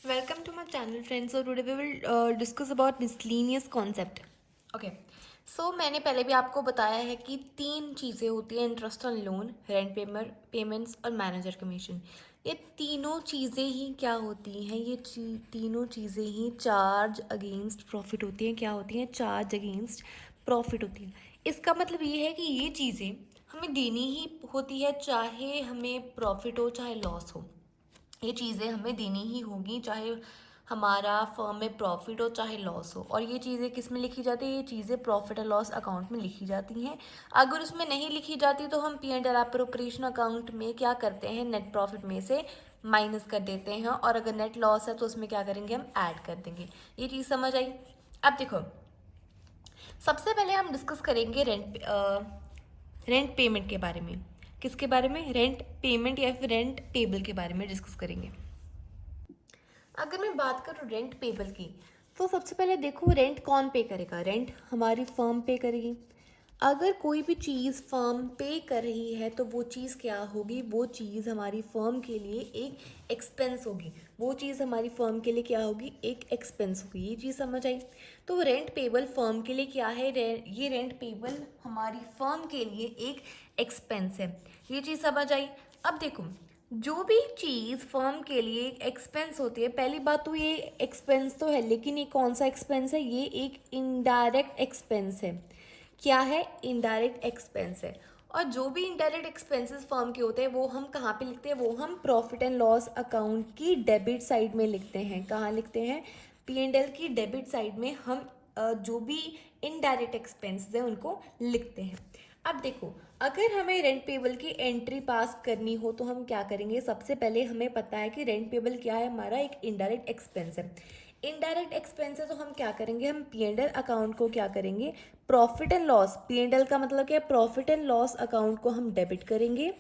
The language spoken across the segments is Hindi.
Welcome to my channel friends. So today we will discuss about miscellaneous concept. Okay. So मैंने पहले भी आपको बताया है कि तीन चीज़ें होती हैं, interest on loan, rent payments और मैनेजर कमीशन। ये तीनों चीज़ें ही क्या होती हैं? ये तीनों चीज़ें ही चार्ज अगेंस्ट प्रॉफिट होती हैं। क्या होती हैं? चार्ज अगेंस्ट प्रॉफिट होती हैं। इसका मतलब ये है कि ये चीज़ें हमें देनी ही होती है, चाहे हमें प्रॉफिट हो चाहे लॉस हो। ये चीज़ें हमें देनी ही होगी, चाहे हमारा फर्म में प्रॉफिट हो चाहे लॉस हो। और ये चीज़ें किस में लिखी जाती है? ये चीज़ें प्रॉफिट और लॉस अकाउंट में लिखी जाती हैं। अगर उसमें नहीं लिखी जाती तो हम P&L अप्रोप्रिएशन अकाउंट में क्या करते हैं? नेट प्रॉफिट में से माइनस कर देते हैं, और अगर नेट लॉस है तो उसमें क्या करेंगे? हम ऐड कर देंगे। ये चीज़ समझ आई? अब देखो, सबसे पहले हम डिस्कस करेंगे रेंट पेमेंट के बारे में। किसके बारे में? रेंट पेमेंट या फिर रेंट पेबल के बारे में डिस्कस करेंगे। अगर मैं बात करूँ रेंट पेबल की, तो सबसे पहले देखो रेंट कौन पे करेगा? रेंट हमारी फर्म पे करेगी। अगर कोई भी चीज़ फर्म पे कर रही है तो वो चीज़ क्या होगी? वो चीज़ हमारी फर्म के लिए एक एक्सपेंस होगी। वो चीज़ हमारी फर्म के लिए क्या होगी? एक एक्सपेंस होगी। ये चीज़ समझ आई? तो रेंट पेबल फर्म के लिए क्या है? ये रेंट पेबल हमारी फर्म के लिए एक एक्सपेंस है। ये चीज़ समझ आई? अब देखो, जो भी चीज़ फर्म के लिए एक एक्सपेंस होती है, पहली बात तो ये एक्सपेंस तो है, लेकिन ये कौन सा एक्सपेंस है? ये एक इनडायरेक्ट एक्सपेंस है। क्या है? इनडायरेक्ट एक्सपेंस है। और जो भी इनडायरेक्ट एक्सपेंसेस फर्म के होते हैं वो हम कहाँ पे लिखते हैं? वो हम प्रॉफिट एंड लॉस अकाउंट की डेबिट साइड में लिखते हैं। कहाँ लिखते हैं? P&L की डेबिट साइड में हम जो भी इनडायरेक्ट एक्सपेंसेस है उनको लिखते हैं। अब देखो, अगर हमें रेंट पेबल की एंट्री पास करनी हो तो हम क्या करेंगे? सबसे पहले हमें पता है कि रेंट पेबल क्या है? हमारा एक इनडायरेक्ट एक्सपेंस है। इनडायरेक्ट एक्सपेंस है तो हम क्या करेंगे? हम P&L अकाउंट को क्या करेंगे? प्रॉफिट एंड लॉस, P&L का मतलब क्या है? प्रॉफिट एंड लॉस अकाउंट को हम डेबिट करेंगे।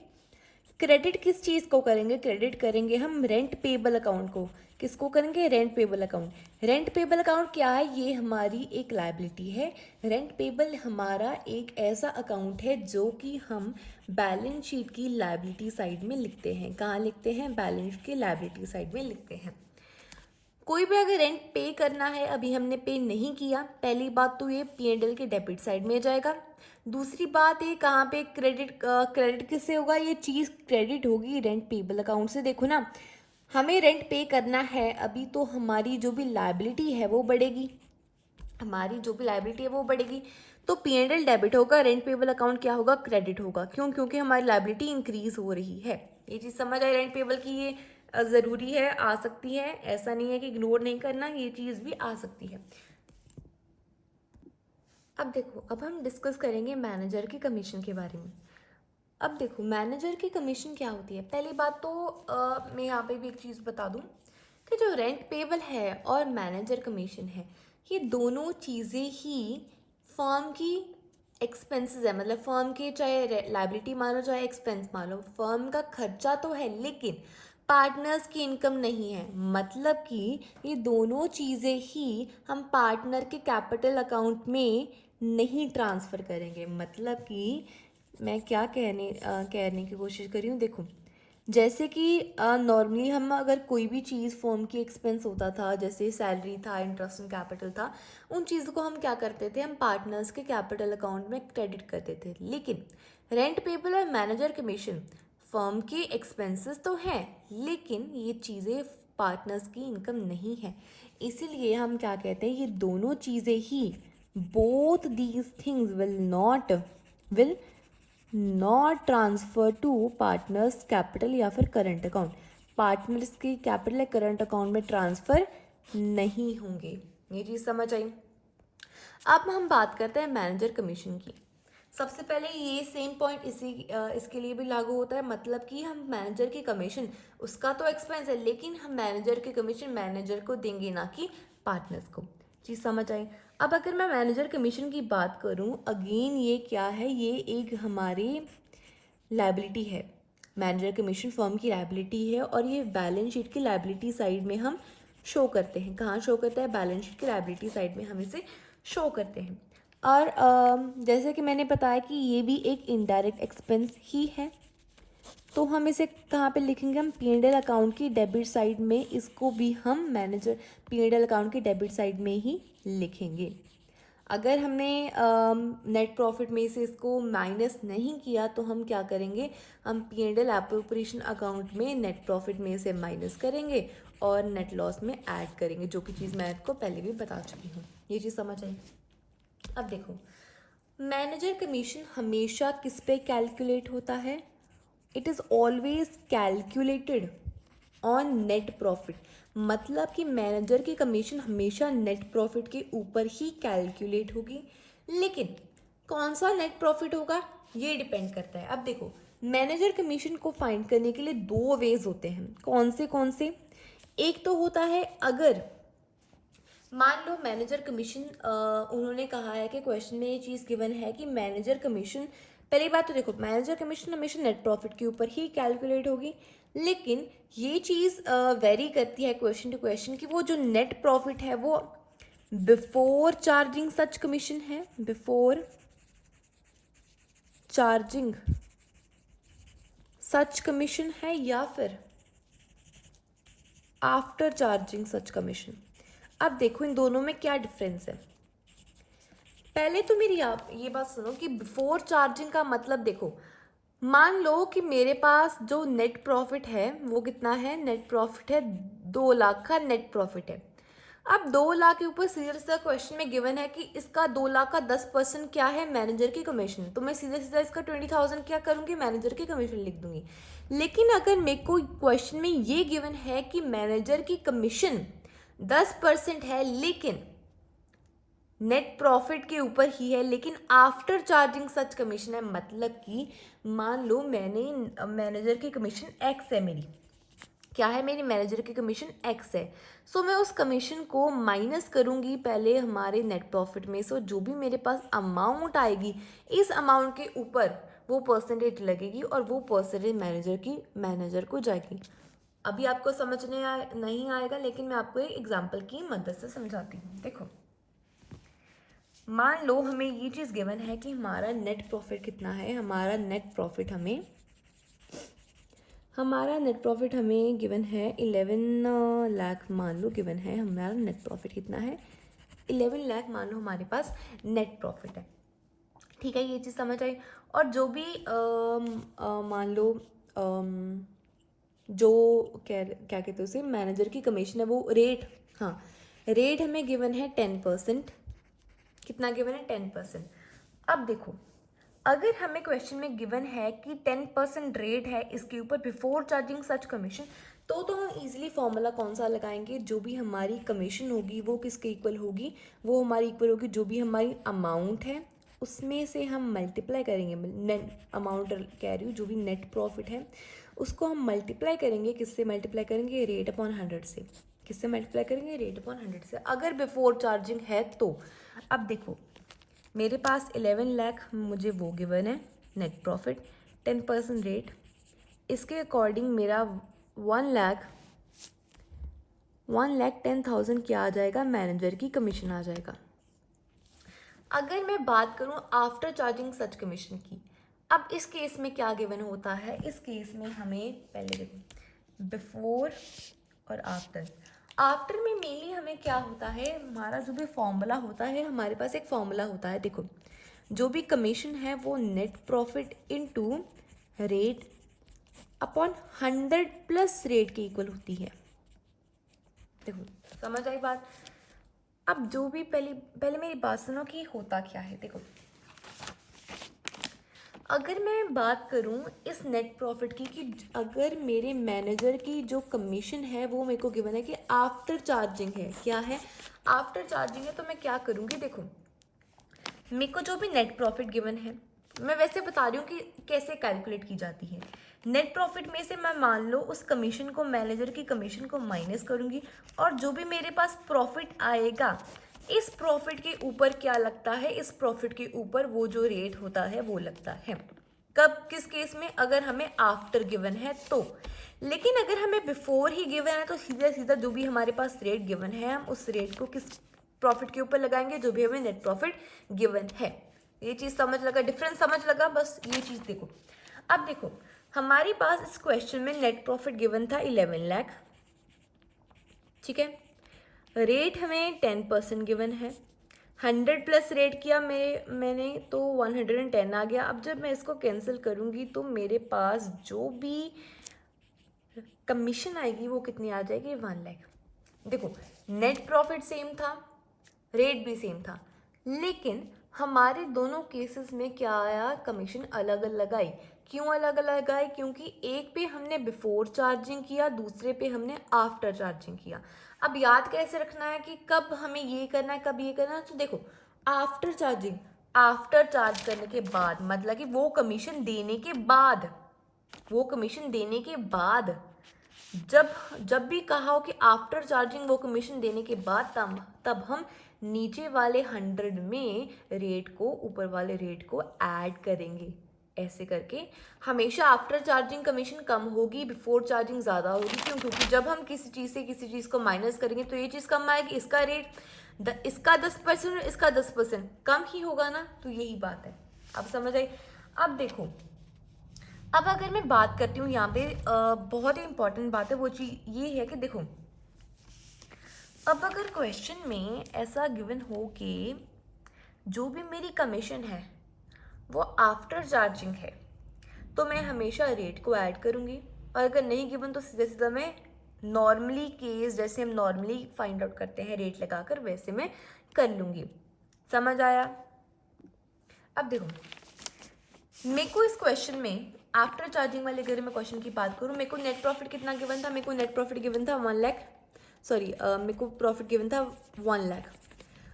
क्रेडिट किस चीज़ को करेंगे? क्रेडिट करेंगे हम रेंट पेबल अकाउंट को। किसको करेंगे? Rent payable account. Rent payable account क्या है? ये हमारी एक लायबिलिटी है। रेंट पेबल हमारा एक ऐसा अकाउंट है जो कि हम बैलेंस शीट की लायबिलिटी साइड में लिखते हैं। कहाँ लिखते हैं? बैलेंस शीट की लायबिलिटी साइड में लिखते हैं। कोई भी अगर रेंट पे करना है, अभी हमने पे नहीं किया, पहली बात तो ये P&L के डेबिट साइड में जाएगा। दूसरी बात ये कहाँ पे क्रेडिट किससे होगा? ये चीज़ क्रेडिट होगी रेंट पेबल अकाउंट से। देखो ना, हमें रेंट पे करना है अभी, तो हमारी जो भी लायबिलिटी है वो बढ़ेगी। हमारी जो भी लायबिलिटी है वो बढ़ेगी, तो P&L डेबिट होगा, रेंट पेबल अकाउंट क्या होगा? क्रेडिट होगा। क्यों? क्योंकि हमारी लायबिलिटी इंक्रीज हो रही है। ये चीज़ समझ आई? रेंट पेबल की ये ज़रूरी है, आ सकती है, ऐसा नहीं है कि इग्नोर नहीं करना, ये चीज़ भी आ सकती है। अब देखो, अब हम डिस्कस करेंगे मैनेजर की कमीशन के बारे में। अब देखो, मैनेजर की कमीशन क्या होती है? पहली बात तो मैं यहाँ पे भी एक चीज़ बता दूँ कि जो रेंट पेबल है और मैनेजर कमीशन है, ये दोनों चीज़ें ही फर्म की एक्सपेंसेस है। मतलब फर्म के चाहे लाइबिलिटी मान लो चाहे एक्सपेंस मान लो, फर्म का खर्चा तो है लेकिन पार्टनर्स की इनकम नहीं है। मतलब कि ये दोनों चीज़ें ही हम पार्टनर के कैपिटल अकाउंट में नहीं ट्रांसफ़र करेंगे। मतलब कि मैं क्या कहने की कोशिश कर रही हूँ, देखो, जैसे कि नॉर्मली हम अगर कोई भी चीज़ फर्म की एक्सपेंस होता था, जैसे सैलरी था, इंटरेस्ट एंड कैपिटल था, उन चीज़ों को हम क्या करते थे? हम पार्टनर्स के कैपिटल अकाउंट में क्रेडिट करते थे। लेकिन रेंट पेबल और मैनेजर कमीशन फर्म के एक्सपेंसेस तो हैं, लेकिन ये चीज़ें पार्टनर्स की इनकम नहीं है। इसीलिए हम क्या कहते हैं? ये दोनों चीज़ें ही, both these things will not transfer to partners capital या फिर करंट अकाउंट। पार्टनर्स की कैपिटल या करंट अकाउंट में ट्रांसफ़र नहीं होंगे। ये चीज़ समझ आई? अब हम बात करते हैं मैनेजर कमीशन की। सबसे पहले ये सेम पॉइंट इसके लिए भी लागू होता है। मतलब कि हम मैनेजर की कमीशन, उसका तो एक्सपेंस है, लेकिन हम मैनेजर की कमीशन मैनेजर को देंगे, ना कि पार्टनर्स को। चीज़ समझ आई? अब अगर मैं मैनेजर कमीशन की बात करूं, अगेन ये क्या है? ये एक हमारी लायबिलिटी है। मैनेजर कमीशन फर्म की लायबिलिटी है और ये बैलेंस शीट की लायबिलिटी साइड में हम शो करते हैं। कहाँ शो करता है? बैलेंस शीट की लायबिलिटी साइड में हम इसे शो करते हैं। और जैसे कि मैंने बताया कि ये भी एक इनडायरेक्ट एक्सपेंस ही है। तो हम इसे कहाँ पे लिखेंगे, हम P&L अकाउंट की डेबिट साइड में, इसको भी हम मैनेजर P&L अकाउंट की डेबिट साइड में ही लिखेंगे। अगर हमने नेट प्रॉफिट में से इसको माइनस नहीं किया तो हम क्या करेंगे, हम P&L एप्रोप्रिएशन अकाउंट में नेट प्रॉफिट में से माइनस करेंगे और नेट लॉस में ऐड करेंगे, जो कि चीज़ मैं आपको पहले भी बता चुकी हूँ। ये चीज़ समझ आई। अब देखो, मैनेजर कमीशन हमेशा किस पे कैलकुलेट होता है, it is always calculated on net profit. मतलब कि मैनेजर की कमीशन हमेशा नेट प्रॉफिट के ऊपर ही कैलकुलेट होगी। लेकिन कौन सा नेट प्रॉफिट होगा ये डिपेंड करता है। अब देखो, मैनेजर कमीशन को फाइंड करने के लिए दो वेज होते हैं। कौन से? एक तो होता है, अगर मान लो मैनेजर कमीशन, उन्होंने कहा है कि क्वेश्चन में ये चीज़ गिवन है कि मैनेजर कमीशन, पहली बात तो देखो, मैनेजर कमीशन हमेशा नेट प्रॉफिट के ऊपर ही कैलकुलेट होगी। लेकिन ये चीज़ वेरी करती है क्वेश्चन टू क्वेश्चन कि वो जो नेट प्रॉफिट है वो बिफोर चार्जिंग सच कमीशन है, बिफोर चार्जिंग सच कमीशन है, या फिर आफ्टर चार्जिंग सच कमीशन। अब देखो इन दोनों में क्या डिफरेंस है। पहले तो मेरी आप ये बात सुनो कि बिफोर चार्जिंग का मतलब, देखो मान लो कि मेरे पास जो नेट प्रॉफिट है वो कितना है, नेट प्रॉफिट है 2 लाख का नेट प्रॉफिट है। अब 2 लाख के ऊपर सीधा सीधा क्वेश्चन में गिवन है कि इसका 2 लाख का 10% क्या है, मैनेजर की कमीशन। तो मैं सीधा सीधा इसका 20,000 क्या करूँगी, मैनेजर की कमीशन लिख दूंगी। लेकिन अगर मेरे को क्वेश्चन में ये गिवन है कि मैनेजर की कमीशन 10% है, लेकिन नेट प्रॉफिट के ऊपर ही है, लेकिन आफ्टर चार्जिंग सच कमीशन है, मतलब कि मान लो मैंने मैनेजर की कमीशन एक्स है, मेरी क्या है, मेरी मैनेजर की कमीशन एक्स है। सो मैं उस कमीशन को माइनस करूंगी पहले हमारे नेट प्रॉफिट में। सो जो भी मेरे पास अमाउंट आएगी, इस अमाउंट के ऊपर वो परसेंटेज लगेगी और वो परसेंटेज मैनेजर को जाएगी। अभी आपको समझने नहीं आएगा, लेकिन मैं आपको एक एग्जाम्पल की मदद से समझाती हूँ। देखो, मान लो हमें ये चीज़ गिवन है कि हमारा नेट प्रॉफिट कितना है, हमारा नेट प्रॉफिट हमें गिवन है 11 लाख, मान लो गिवन है हमारा नेट प्रॉफिट कितना है, 11 लाख मान लो हमारे पास नेट प्रॉफिट है। ठीक है, ये चीज़ समझ आई। और जो भी मान लो जो क्या कहते हैं उसे, मैनेजर की कमीशन है, वो रेट, हाँ रेट हमें गिवन है 10%। कितना गिवन है, 10%। अब देखो, अगर हमें क्वेश्चन में गिवन है कि 10% रेट है इसके ऊपर बिफोर चार्जिंग सच कमीशन, तो हम इजीली फॉर्मूला कौन सा लगाएंगे, जो भी हमारी कमीशन होगी वो किसके इक्वल होगी, वो हमारी इक्वल होगी जो भी हमारी अमाउंट है उसमें से हम मल्टीप्लाई करेंगे। नेट अमाउंट कह रही हूँ, जो भी नेट प्रॉफिट है उसको हम मल्टीप्लाई करेंगे, किससे मल्टीप्लाई करेंगे, रेट अपॉन 100 से। किससे मल्टीप्लाई करेंगे, रेट अपॉन 100 से, अगर बिफोर चार्जिंग है तो। अब देखो, मेरे पास 11 लाख मुझे वो गिवन है नेट प्रॉफिट, 10% रेट, इसके अकॉर्डिंग मेरा 1,10,000 क्या आ जाएगा, मैनेजर की कमीशन आ जाएगा। अगर मैं बात करूं आफ्टर चार्जिंग सच कमीशन की, अब इस केस में क्या गिवन होता है, इस केस में हमें पहले देखो बिफोर और आफ्टर में मेनली हमें क्या होता है, हमारा जो भी फॉर्मूला होता है, हमारे पास एक फॉर्मूला होता है। देखो, जो भी कमीशन है वो net profit into rate upon 100 plus rate के इक्वल होती है। देखो समझ आई बात। अब जो भी पहले मेरी बात सुनो कि होता क्या है। देखो, अगर मैं बात करूं इस नेट प्रॉफिट की कि अगर मेरे मैनेजर की जो कमीशन है वो मेरे को गिवन है कि आफ्टर चार्जिंग है, क्या है, आफ्टर चार्जिंग है, तो मैं क्या करूंगी, देखो मेरे को जो भी नेट प्रॉफिट गिवन है, मैं वैसे बता रही हूँ कि कैसे कैलकुलेट की जाती है। नेट प्रॉफिट में से मैं मान लो उस कमीशन को, मैनेजर की कमीशन को माइनस करूंगी, और जो भी मेरे पास प्रॉफिट आएगा, इस प्रॉफिट के ऊपर क्या लगता है, इस प्रॉफिट के ऊपर वो जो रेट होता है वो लगता है। कब, किस केस में, अगर हमें आफ्टर गिवन है तो। लेकिन अगर हमें बिफोर ही गिवन है तो सीधा सीधा जो भी हमारे पास रेट गिवन है, हम उस रेट को किस प्रॉफिट के ऊपर लगाएंगे, जो भी हमें नेट प्रॉफिट गिवन है। ये चीज़ समझ लगा, डिफरेंस समझ लगा, बस ये चीज़ देखो। अब देखो, हमारे पास इस क्वेश्चन में नेट प्रॉफिट गिवन था 11 लाख, ठीक है। रेट हमें 10% गिवन है, 100 प्लस रेट किया मैंने तो 110 आ गया। अब जब मैं इसको कैंसिल करूँगी तो मेरे पास जो भी कमीशन आएगी वो कितनी आ जाएगी, 1 लाख। देखो नेट प्रॉफिट सेम था, रेट भी सेम था, लेकिन हमारे दोनों केसेस में क्या आया, कमीशन अलग अलग आई। क्यों अलग अलग आई? क्योंकि एक पे हमने बिफोर चार्जिंग किया, दूसरे पे हमने आफ्टर चार्जिंग किया। अब याद कैसे रखना है कि कब हमें ये करना है, कब ये करना है। तो देखो आफ्टर चार्जिंग, आफ्टर चार्ज करने के बाद, मतलब कि वो कमीशन देने के बाद, वो कमीशन देने के बाद, जब जब भी कहा हो कि आफ्टर चार्जिंग वो कमीशन देने के बाद, तब हम नीचे वाले 100 में रेट को, ऊपर वाले रेट को ऐड करेंगे। ऐसे करके हमेशा आफ्टर चार्जिंग कमीशन कम होगी, बिफोर चार्जिंग ज़्यादा होगी। क्यों? क्योंकि जब हम किसी चीज़ से किसी चीज़ को माइनस करेंगे तो ये चीज़ कम आएगी, इसका रेट इसका 10% और इसका 10% कम ही होगा ना। तो यही बात है, अब समझ आई। अब देखो, अब अगर मैं बात करती हूँ यहाँ पे बहुत ही इंपॉर्टेंट बात है, वो चीज़ ये है कि देखो, अब अगर क्वेश्चन में ऐसा गिवन हो कि जो भी मेरी कमीशन है वो आफ्टर चार्जिंग है, तो मैं हमेशा रेट को ऐड करूँगी। और अगर नहीं गिवन तो सीधा सीधा मैं नॉर्मली केस, जैसे हम नॉर्मली फाइंड आउट करते हैं रेट लगाकर, वैसे मैं कर लूँगी। समझ आया? अब देखो, मेरे को इस क्वेश्चन में आफ्टर चार्जिंग वाले, अगर मैं क्वेश्चन की बात करूँ, मेरे को नेट प्रॉफिट कितना गिवन था? मेरे को नेट प्रॉफिट गिवन था 1 लाख, सॉरी मेरे को प्रॉफिट गिवन था 1 लाख।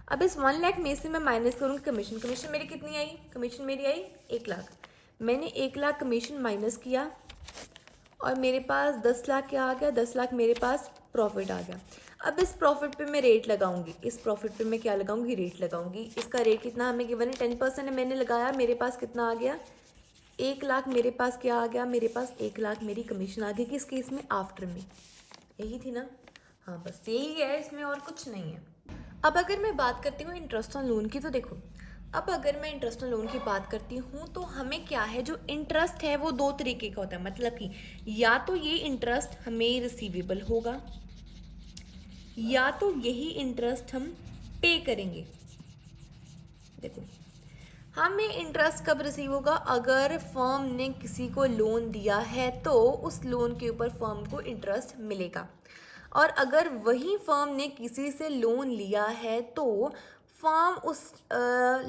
अब इस 1 लाख में से मैं माइनस करूँगी कमीशन। कमीशन मेरी कितनी आई? कमीशन मेरी आई 1 लाख। मैंने 1 लाख कमीशन माइनस किया और मेरे पास 10 लाख क्या आ गया? 10 लाख मेरे पास प्रॉफिट आ गया। अब इस प्रॉफिट पे मैं रेट लगाऊंगी, इस प्रॉफिट पे मैं क्या लगाऊंगी? रेट लगाऊंगी। इसका रेट कितना हमें गिवन है? 10% है, मैंने लगाया, मेरे पास कितना आ गया? 1 लाख मेरे पास क्या आ गया? मेरे पास 1 लाख मेरी कमीशन आ गई। किस केस में? आफ्टर में। यही थी ना? हाँ, बस यही है, इसमें और कुछ नहीं है। अब अगर मैं बात करती हूँ इंटरेस्ट ऑन लोन की, तो देखो, अब अगर मैं इंटरेस्ट ऑन लोन की बात करती हूँ तो हमें क्या है, जो इंटरेस्ट है वो दो तरीके का होता है। मतलब कि या तो ये इंटरेस्ट हमें रिसीवेबल होगा, या तो यही इंटरेस्ट हम पे करेंगे। देखो, हमें इंटरेस्ट कब रिसीव होगा? अगर फर्म ने किसी को लोन दिया है तो उस लोन के ऊपर फर्म को इंटरेस्ट मिलेगा। और अगर वही फर्म ने किसी से लोन लिया है तो फर्म उस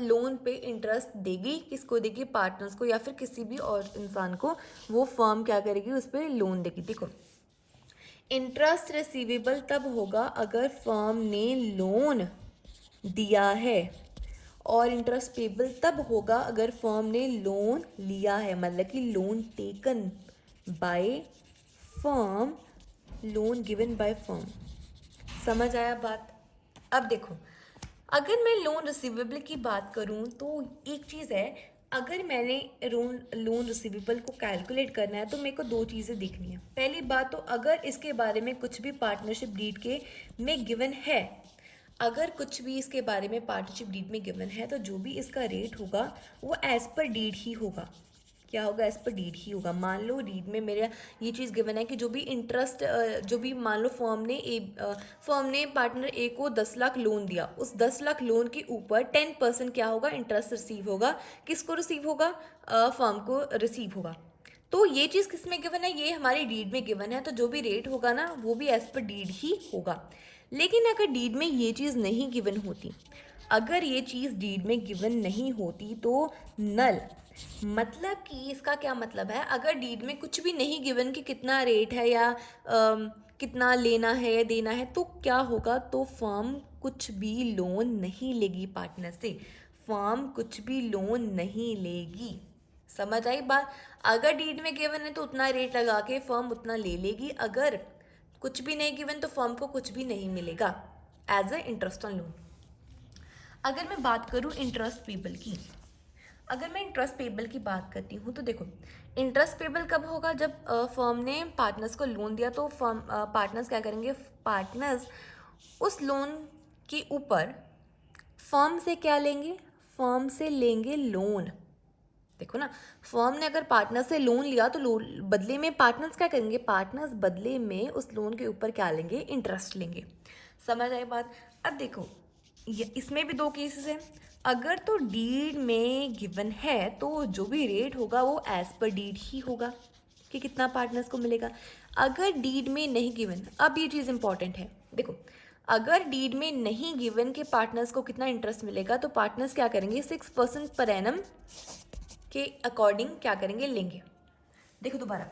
लोन पे इंटरेस्ट देगी। किसको देगी? पार्टनर्स को, या फिर किसी भी और इंसान को वो फर्म क्या करेगी? उस पर लोन देगी। देखो, इंटरेस्ट रिसीवेबल तब होगा अगर फर्म ने लोन दिया है, और इंटरेस्ट पेबल तब होगा अगर फर्म ने लोन लिया है, मतलब कि loan taken by firm, loan given by firm. समझ आया बात? अब देखो, अगर मैं लोन रिसीवेबल की बात करूं तो एक चीज़ है, अगर मैंने लोन रिसीवेबल को कैलकुलेट करना है तो मेरे को दो चीज़ें देखनी है। पहली बात तो, अगर इसके बारे में कुछ भी पार्टनरशिप डीड के में गिवन है, अगर कुछ भी इसके बारे में पार्टनरशिप डीड में गिवन है तो जो भी इसका रेट होगा वो एज पर डीड ही होगा। क्या होगा? एज पर डीड ही होगा। मान लो डीड में मेरा ये चीज़ गिवन है कि जो भी इंटरेस्ट, जो भी मान लो फर्म ने पार्टनर ए को 10 लाख लोन दिया, उस 10 लाख लोन के ऊपर 10% क्या होगा? इंटरेस्ट रिसीव होगा। किसको रिसीव होगा? फर्म को रिसीव होगा। तो ये चीज़ किस में गिवन है? ये हमारी डीड में गिवन है, तो जो भी रेट होगा ना वो भी एज पर डीड ही होगा। लेकिन अगर डीड में ये चीज़ नहीं गिवन होती, अगर ये चीज़ डीड में गिवन नहीं होती तो नल, मतलब कि इसका क्या मतलब है, अगर डीड में कुछ भी नहीं गिवन कि कितना रेट है या कितना लेना है या देना है, तो क्या होगा? तो फर्म कुछ भी लोन नहीं लेगी पार्टनर से, फर्म कुछ भी लोन नहीं लेगी। समझ आई बात? अगर डीड में गिवन है तो उतना रेट लगा के फर्म उतना ले लेगी, अगर कुछ भी नहीं गिवन तो फर्म को कुछ भी नहीं मिलेगा as a interest on loan. अगर मैं बात करूँ इंटरेस्ट पेबल की, अगर मैं इंटरेस्ट पेबल की बात करती हूँ तो देखो, इंटरेस्ट पेबल कब होगा? जब फर्म ने पार्टनर्स को लोन दिया तो फर्म पार्टनर्स क्या करेंगे? पार्टनर्स उस लोन के ऊपर फर्म से क्या लेंगे? फर्म से लेंगे लोन। देखो ना, फर्म ने अगर पार्टनर से लोन लिया तो बदले में पार्टनर्स क्या करेंगे, पार्टनर्स बदले में उस लोन के ऊपर क्या लेंगे, इंटरेस्ट लेंगे। समझ आई बात। अब देखो इसमें भी दो केसेस हैं। अगर तो डीड में गिवन है तो जो भी रेट होगा वो एज पर डीड ही होगा कि कितना पार्टनर्स को मिलेगा। अगर डीड में नहीं गिवन, अब ये चीज़ इंपॉर्टेंट है, देखो अगर डीड में नहीं गिवन के पार्टनर्स को कितना इंटरेस्ट मिलेगा तो पार्टनर्स क्या करेंगे, 6% पर एनम के अकॉर्डिंग क्या करेंगे, लेंगे। देखो दोबारा,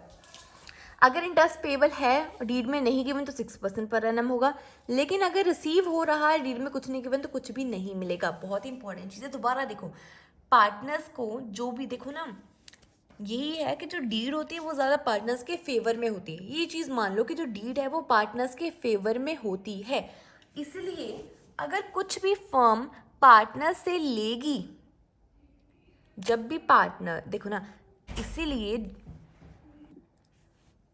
अगर इंटरेस्ट पेबल है डीड में नहीं गिवन तो 6% पर एनम होगा, लेकिन अगर रिसीव हो रहा है डीड में कुछ नहीं गिवन तो कुछ भी नहीं मिलेगा। बहुत ही इंपॉर्टेंट चीज़ है। दोबारा देखो, पार्टनर्स को जो भी, देखो ना यही है कि जो डीड होती है वो ज़्यादा पार्टनर्स के फेवर में होती है। ये चीज़ मान लो कि जो डीड है वो पार्टनर्स के फेवर में होती है। इसलिए अगर कुछ भी फर्म पार्टनर से लेगी, जब भी पार्टनर, देखो ना, इसीलिए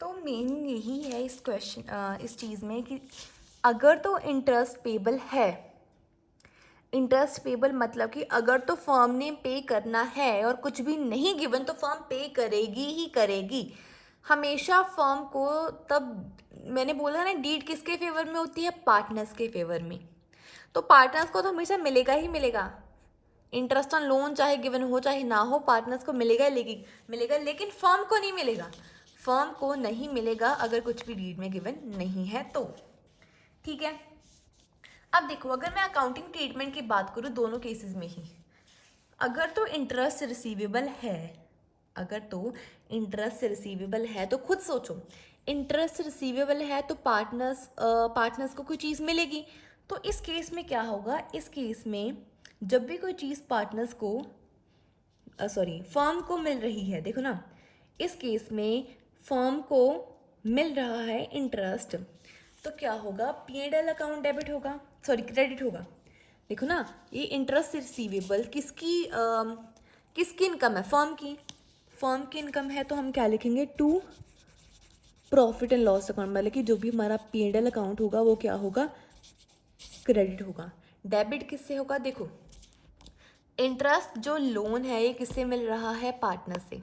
तो मेन यही है इस क्वेश्चन, इस चीज़ में कि अगर तो इंटरेस्ट पेबल है, इंटरेस्ट पेबल मतलब कि अगर तो फर्म ने पे करना है और कुछ भी नहीं गिवन तो फर्म पे करेगी ही करेगी। हमेशा फर्म को, तब मैंने बोला ना डीड किसके फेवर में होती है, पार्टनर्स के फेवर में। तो पार्टनर्स को तो हमेशा मिलेगा ही मिलेगा। इंटरेस्ट ऑन लोन चाहे गिवन हो चाहे ना हो, पार्टनर्स को मिलेगा मिलेगा, लेकिन फर्म को नहीं मिलेगा। फर्म को नहीं मिलेगा अगर कुछ भी डीड में गिवन नहीं है तो। ठीक है। अब देखो, अगर मैं अकाउंटिंग ट्रीटमेंट की बात करूँ दोनों केसेस में ही, अगर तो इंटरेस्ट रिसीवेबल है, अगर तो इंटरेस्ट रिसीवेबल है तो खुद सोचो, इंटरेस्ट रिसीवेबल है तो पार्टनर्स को कोई चीज़ मिलेगी। तो इस केस में क्या होगा, इस केस में जब भी कोई चीज़ पार्टनर्स को फर्म को मिल रही है, देखो ना, इस केस में फर्म को मिल रहा है इंटरेस्ट, तो क्या होगा, P&L अकाउंट डेबिट होगा, क्रेडिट होगा। देखो ना, ये इंटरेस्ट रिसीवेबल किसकी इनकम है, फर्म की इनकम है, तो हम क्या लिखेंगे, to profit and loss account, मतलब कि जो भी हमारा P&L अकाउंट होगा वो क्या होगा, क्रेडिट होगा। डेबिट किससे होगा, देखो इंटरेस्ट जो लोन है ये किससे मिल रहा है, पार्टनर से।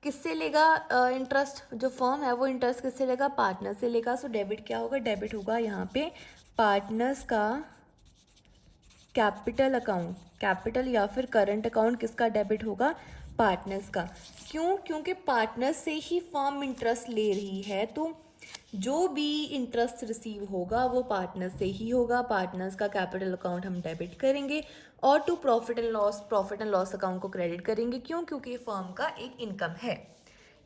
किससे लेगा इंटरेस्ट, जो फर्म है वो इंटरेस्ट किससे लेगा, पार्टनर से लेगा। सो डेबिट क्या होगा, डेबिट होगा यहाँ पे पार्टनर्स का कैपिटल अकाउंट, कैपिटल या फिर करंट अकाउंट किसका डेबिट होगा, पार्टनर्स का। क्यों, क्योंकि पार्टनर्स से ही फर्म इंटरेस्ट ले रही है, तो जो भी इंटरेस्ट रिसीव होगा वो पार्टनर से ही होगा। पार्टनर्स का कैपिटल अकाउंट हम डेबिट करेंगे और to profit and loss account को क्रेडिट करेंगे। क्यों, क्योंकि फर्म का एक इनकम है।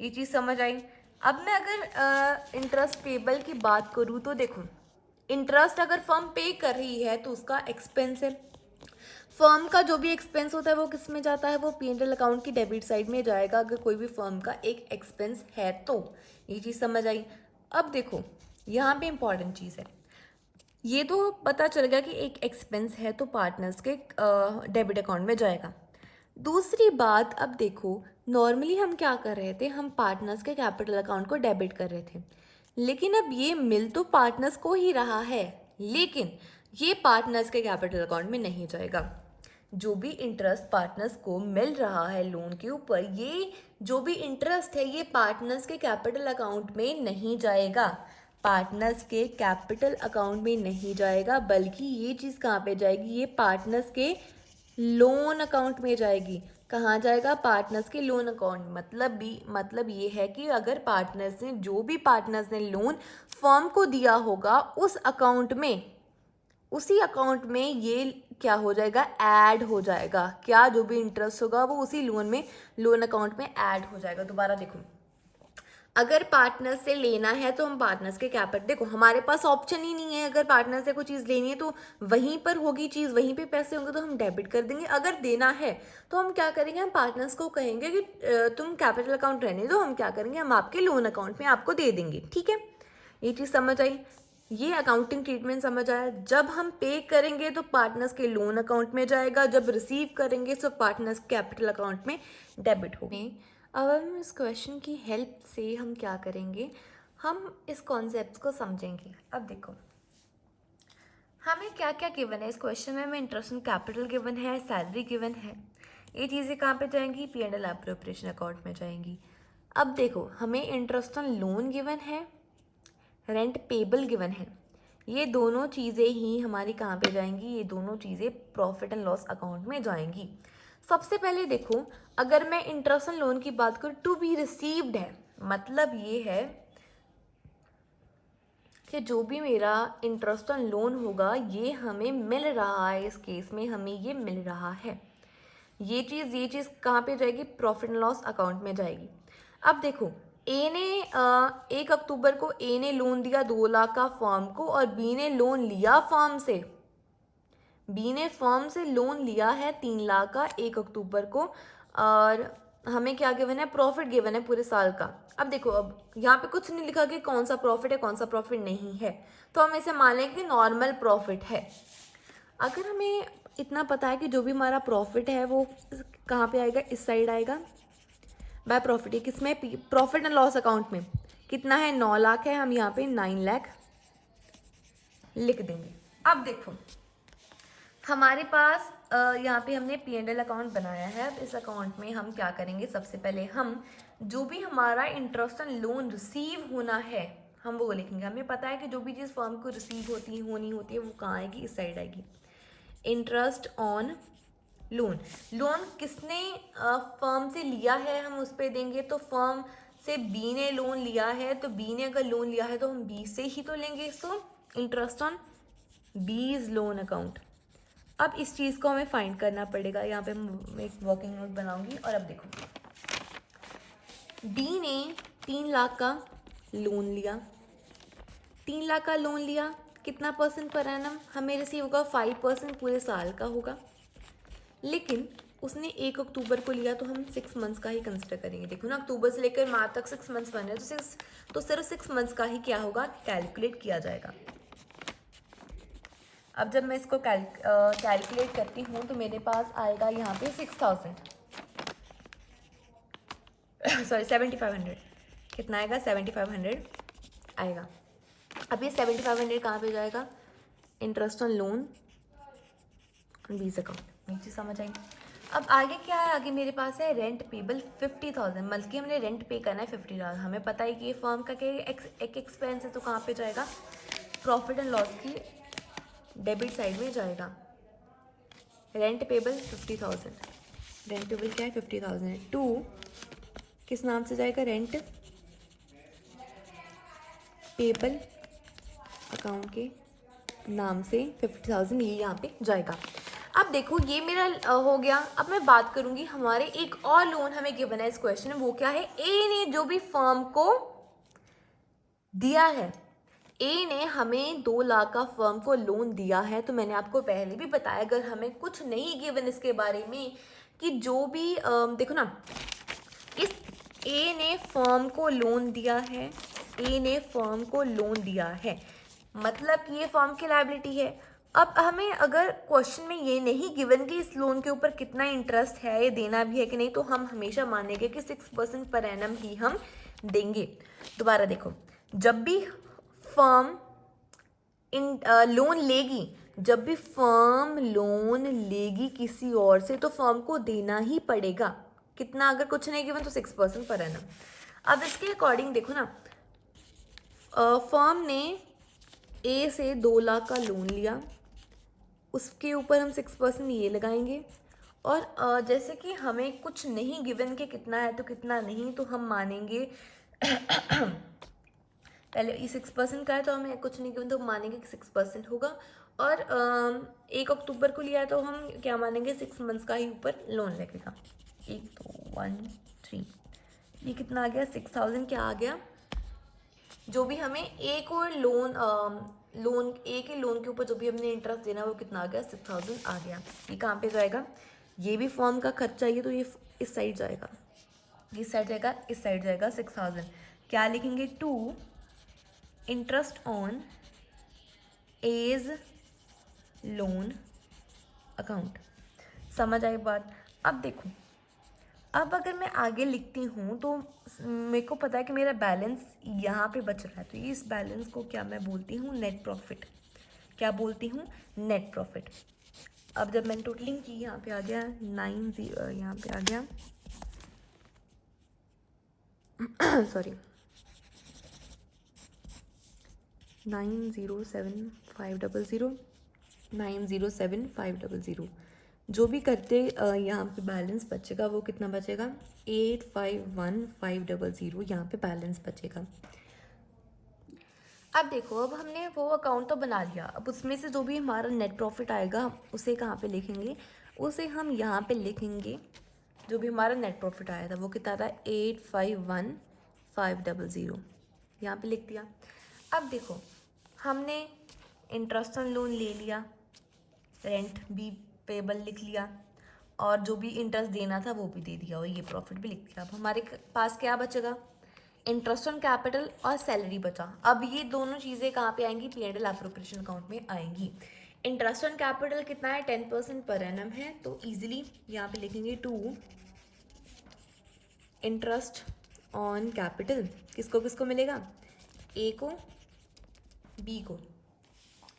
ये चीज़ समझ आई। अब मैं अगर इंटरेस्ट पेबल की बात करूँ तो देखो, इंटरेस्ट अगर फर्म पे कर रही है तो उसका एक्सपेंस है। फर्म का जो भी एक्सपेंस होता है वो किस में जाता है, वो P&L अकाउंट की डेबिट साइड में जाएगा अगर कोई भी फर्म का एक एक्सपेंस है तो। ये चीज़ समझ आई। अब देखो यहाँ पे इंपॉर्टेंट चीज़ है, ये तो पता चल गया कि एक एक्सपेंस है तो पार्टनर्स के डेबिट अकाउंट में जाएगा। दूसरी बात, अब देखो नॉर्मली हम क्या कर रहे थे, हम पार्टनर्स के कैपिटल अकाउंट को डेबिट कर रहे थे, लेकिन अब ये मिल तो पार्टनर्स को ही रहा है, लेकिन ये पार्टनर्स के कैपिटल अकाउंट में नहीं जाएगा। जो भी इंटरेस्ट पार्टनर्स को मिल रहा है लोन के ऊपर, ये जो भी इंटरेस्ट है ये पार्टनर्स के कैपिटल अकाउंट में नहीं जाएगा, पार्टनर्स के कैपिटल अकाउंट में नहीं जाएगा, बल्कि ये चीज़ कहाँ पे जाएगी, ये पार्टनर्स के लोन अकाउंट में जाएगी। कहाँ जाएगा, पार्टनर्स के लोन अकाउंट। मतलब ये है कि अगर पार्टनर्स ने, जो भी पार्टनर्स ने लोन फर्म को दिया होगा उस अकाउंट में, उसी अकाउंट में ये क्या हो जाएगा, ऐड हो जाएगा। क्या, जो भी इंटरेस्ट होगा वो उसी लोन अकाउंट में ऐड हो जाएगा। दोबारा देखो, अगर पार्टनर से लेना है तो हम पार्टनर्स के कैपिटल, देखो हमारे पास ऑप्शन ही नहीं है, अगर पार्टनर से कोई चीज़ लेनी है तो वहीं पर होगी चीज़, वहीं पे पैसे होंगे तो हम डेबिट कर देंगे। अगर देना है तो हम क्या करेंगे, हम पार्टनर्स को कहेंगे कि तुम कैपिटल अकाउंट रहने दो, हम क्या करेंगे, हम आपके लोन अकाउंट में आपको दे देंगे। ठीक है, ये चीज़ समझ आई। ये अकाउंटिंग ट्रीटमेंट समझ आया। जब हम पे करेंगे तो पार्टनर्स के लोन अकाउंट में जाएगा, जब रिसीव करेंगे तो पार्टनर्स कैपिटल अकाउंट में डेबिट होगा। अब हम इस क्वेश्चन की हेल्प से हम क्या करेंगे, हम इस कॉन्सेप्ट को समझेंगे। अब देखो हमें क्या क्या गिवन है इस क्वेश्चन में, हमें इंटरेस्ट ऑन कैपिटल गिवन है, सैलरी गिवन है, ये चीज़ें कहाँ पे जाएंगी? P and L appropriation account में जाएंगी। अब देखो, हमें इंटरेस्ट ऑन लोन गिवन है, रेंट पेबल गिवन है, ये दोनों चीज़ें ही हमारी कहाँ पे जाएंगी? ये दोनों चीज़ें प्रॉफिट एंड लॉस अकाउंट में जाएंगी। सबसे पहले देखो, अगर मैं इंटरेस्ट ऑन लोन की बात करूँ, टू बी रिसीव्ड है, मतलब ये है कि जो भी मेरा इंटरेस्ट ऑन लोन होगा ये हमें मिल रहा है, इस केस में हमें ये मिल रहा है। ये चीज़ कहाँ पे जाएगी? प्रॉफिट एंड लॉस अकाउंट में जाएगी। अब देखो, ए ने 1 अक्टूबर को ए ने लोन दिया 2 लाख का फर्म को, और बी ने लोन लिया फर्म से, बी ने फर्म से लोन लिया है 3 लाख का 1 अक्टूबर को, और हमें क्या गिवन है? प्रॉफिट गिवन है पूरे साल का। अब देखो, अब यहाँ पे कुछ नहीं लिखा कि कौन सा प्रॉफिट है कौन सा प्रॉफिट नहीं है, तो हम इसे मान लें कि नॉर्मल प्रॉफिट है। अगर हमें इतना पता है कि जो भी हमारा प्रॉफिट है वो कहाँ पे आएगा? इस साइड आएगा बाय प्रॉफिट। ये किसमें? प्रॉफिट एंड लॉस अकाउंट में। कितना है? 9 लाख है, हम यहाँ पे 9 लाख लिख देंगे। अब देखो, हमारे पास यहाँ पे हमने पी एंड एल अकाउंट बनाया है। अब इस अकाउंट में हम क्या करेंगे? सबसे पहले हम जो भी हमारा इंटरेस्ट ऑन लोन रिसीव होना है हम वो लिखेंगे। हमें पता है कि जो भी चीज़ फर्म को रिसीव होनी होती है वो कहाँ आएगी? इस साइड आएगी। इंटरेस्ट ऑन लोन, लोन किसने फर्म से लिया है हम उस पर देंगे। तो फर्म से बी ने लोन लिया है, तो बी ने अगर लोन लिया है तो हम बी से ही तो लेंगे इसको। इंटरेस्ट ऑन बीज लोन अकाउंट। अब इस चीज़ को हमें फाइंड करना पड़ेगा। यहाँ पे मैं एक वर्किंग नोट बनाऊंगी। और अब देखो, डी ने 3 लाख का लोन लिया, 3 लाख का लोन लिया, कितना परसेंट पर एनम हमें रिसीव होगा? 5% पूरे साल का होगा। लेकिन उसने 1 अक्टूबर को लिया, तो हम 6 मंथ्स का ही कंसिडर करेंगे। देखो ना, अक्टूबर से लेकर मार्च तक 6 मंथ्स बन रहे हैं, तो सिर्फ 6 मंथ्स का ही क्या होगा? कैलकुलेट किया जाएगा। अब जब मैं इसको कैलकुलेट करती हूँ तो मेरे पास आएगा यहाँ पे 6,000 सॉरी 7,500। कितना आएगा? 7,500 आएगा। अब ये 7,500 कहाँ पे जाएगा? इंटरेस्ट ऑन लोन बीज अकाउंट। ये चीज़ समझ आएगी। अब आगे क्या है? आगे मेरे पास है रेंट पेबल 50,000, मतलब कि हमने रेंट पे करना है 50,000। हमें पता है कि ये फर्म का क्या एक एक्सपेंस है, तो कहाँ पे जाएगा? प्रॉफिट एंड लॉस की डेबिट साइड में जाएगा। रेंट पेबल 50,000, रेंट पेबल क्या है? 50,000 है। टू किस नाम से जाएगा? रेंट पेबल अकाउंट के नाम से 50,000 ये यहाँ पे जाएगा। अब देखो, ये मेरा हो गया। अब मैं बात करूंगी, हमारे एक और लोन हमें गिवन है इस क्वेश्चन में, वो क्या है? ए ने जो भी फर्म को दिया है, ए ने हमें 2 लाख का फर्म को लोन दिया है। तो मैंने आपको पहले भी बताया, अगर हमें कुछ नहीं गिवन इसके बारे में कि जो भी देखो ना, इस ए ने फर्म को लोन दिया है, ए ने फर्म को लोन दिया है, मतलब कि ये फर्म की लायबिलिटी है। अब हमें अगर क्वेश्चन में ये नहीं गिवन कि इस लोन के ऊपर कितना इंटरेस्ट है, ये देना भी है कि नहीं, तो हम हमेशा मानेंगे कि 6% पर एनम ही हम देंगे। दोबारा देखो, जब भी फर्म लोन लेगी, जब भी फर्म लोन लेगी किसी और से, तो फर्म को देना ही पड़ेगा। कितना? अगर कुछ नहीं गिवन तो 6% पर एनम। अब इसके अकॉर्डिंग देखो ना, फर्म ने ए से 2 लाख का लोन लिया, उसके ऊपर हम 6% ये लगाएंगे। और जैसे कि हमें कुछ नहीं गिवन के कितना है तो कितना नहीं, तो हम मानेंगे पहले ये 6% का है तो हमें कुछ नहीं गिवन, तो हम मानेंगे कि 6% होगा। और 1 अक्टूबर को लिया है तो हम क्या मानेंगे? 6 मंथ्स का ही ऊपर लोन लगेगा। 1 2 1 3, ये कितना आ गया? 6,000 क्या आ गया? जो भी हमें एक और लोन ए के लोन के ऊपर जो भी हमने इंटरेस्ट देना वो कितना आ गया? 6,000 आ गया। ये कहाँ पे जाएगा? ये भी फॉर्म का खर्चा चाहिए तो ये इस साइड जाएगा, इस साइड जाएगा, इस साइड जाएगा 6,000। क्या लिखेंगे? To interest on as loan account. समझ आई बात? अब देखो, अब अगर मैं आगे लिखती हूँ तो मेरे को पता है कि मेरा बैलेंस यहाँ पे बच रहा है, तो इस बैलेंस को क्या मैं बोलती हूँ? Net profit. क्या बोलती हूँ? Net profit. अब जब मैंने टोटलिंग की यहाँ पे आ गया 90, यहाँ पे आ गया सॉरी 907500 907500। जो भी करते यहाँ पे बैलेंस बचेगा वो कितना बचेगा 851500 यहाँ पे बैलेंस बचेगा। अब देखो, अब हमने वो अकाउंट तो बना लिया, अब उसमें से जो भी हमारा नेट प्रॉफिट आएगा उसे कहाँ पे लिखेंगे, उसे हम यहाँ पे लिखेंगे। जो भी हमारा नेट प्रॉफिट आया था वो कितना था 851500, यहाँ पे लिख दिया। अब देखो, हमने इंटरेस्ट ऑन लोन ले लिया, रेंट भी पेबल लिख लिया, और जो भी इंटरेस्ट देना था वो भी दे दिया, और ये प्रॉफिट भी लिख दिया। अब हमारे पास क्या बचेगा, इंटरेस्ट ऑन कैपिटल और सैलरी बचा। अब ये दोनों चीज़ें कहाँ पे आएंगी, P&L एप्रोप्रिएशन अकाउंट में आएंगी। इंटरेस्ट ऑन कैपिटल कितना है 10% पर एनम है, तो इजीली यहाँ पे लिखेंगे टू इंटरेस्ट ऑन कैपिटल किसको किसको मिलेगा, ए को बी को।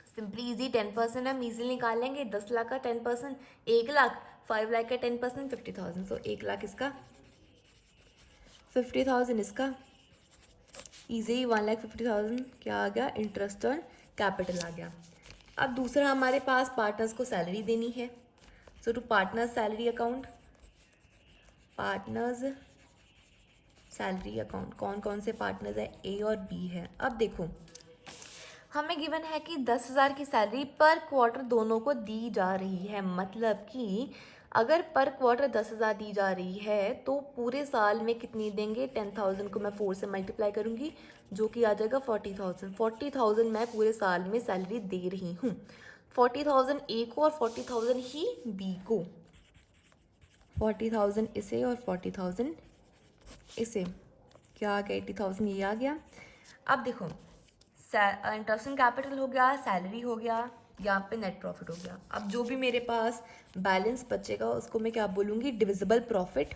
सिंपली इजी 10% हम इजीली निकाल लेंगे। 10 लाख का 10% 1 लाख, 5 लाख का 10% 50,000, सो 1 लाख इसका, 50,000 इसका, इजी 1,50,000 क्या आ गया, इंटरेस्ट ऑन कैपिटल आ गया। अब दूसरा हमारे पास पार्टनर्स को सैलरी देनी है, so to partners salary account, partners salary account कौन कौन से पार्टनर्स है, ए और बी है। अब देखो, हमें गिवन है कि 10,000 की सैलरी पर क्वार्टर दोनों को दी जा रही है, मतलब कि अगर पर क्वार्टर 10,000 दी जा रही है तो पूरे साल में कितनी देंगे, 10,000 को मैं 4 से मल्टीप्लाई करूँगी जो कि आ जाएगा 40,000। 40,000 मैं पूरे साल में सैलरी दे रही हूँ, 40,000 ए को और 40,000 ही बी को, 40,000 इसे और 40,000 इसे, क्या आ गया 80,000 ये आ गया। अब देखो, इंटरेस्ट ऑन कैपिटल हो गया, सैलरी हो गया, यहाँ पे नेट प्रॉफिट हो गया। अब जो भी मेरे पास बैलेंस बचेगा उसको मैं क्या बोलूँगी, डिविजिबल प्रॉफिट,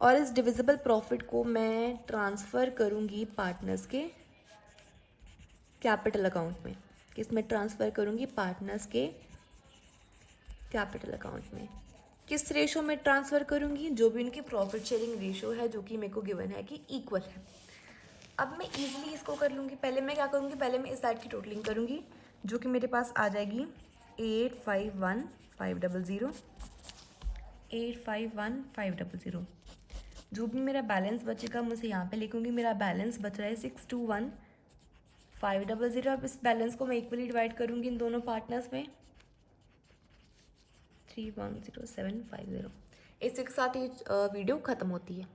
और इस डिविजिबल प्रॉफिट को मैं ट्रांसफ़र करूँगी पार्टनर्स के कैपिटल अकाउंट में। किस में ट्रांसफ़र करूँगी, पार्टनर्स के कैपिटल अकाउंट में। किस रेशो में ट्रांसफ़र करूँगी, जो भी उनकी प्रॉफिट शेयरिंग रेशो है जो कि मेरे को गिवन है कि इक्वल है। अब मैं इजीली इसको कर लूँगी। पहले मैं क्या करूँगी, पहले मैं इस साइड की टोटलिंग करूँगी जो कि मेरे पास आ जाएगी 851500, 851500। जो भी मेरा बैलेंस बचेगा मैं उसे यहाँ पे लिखूँगी। मेरा बैलेंस बच रहा है 621,500। अब इस बैलेंस को मैं इक्वली डिवाइड करूँगी इन दोनों पार्टनर्स में, 310,750। इसके साथ ये वीडियो ख़त्म होती है।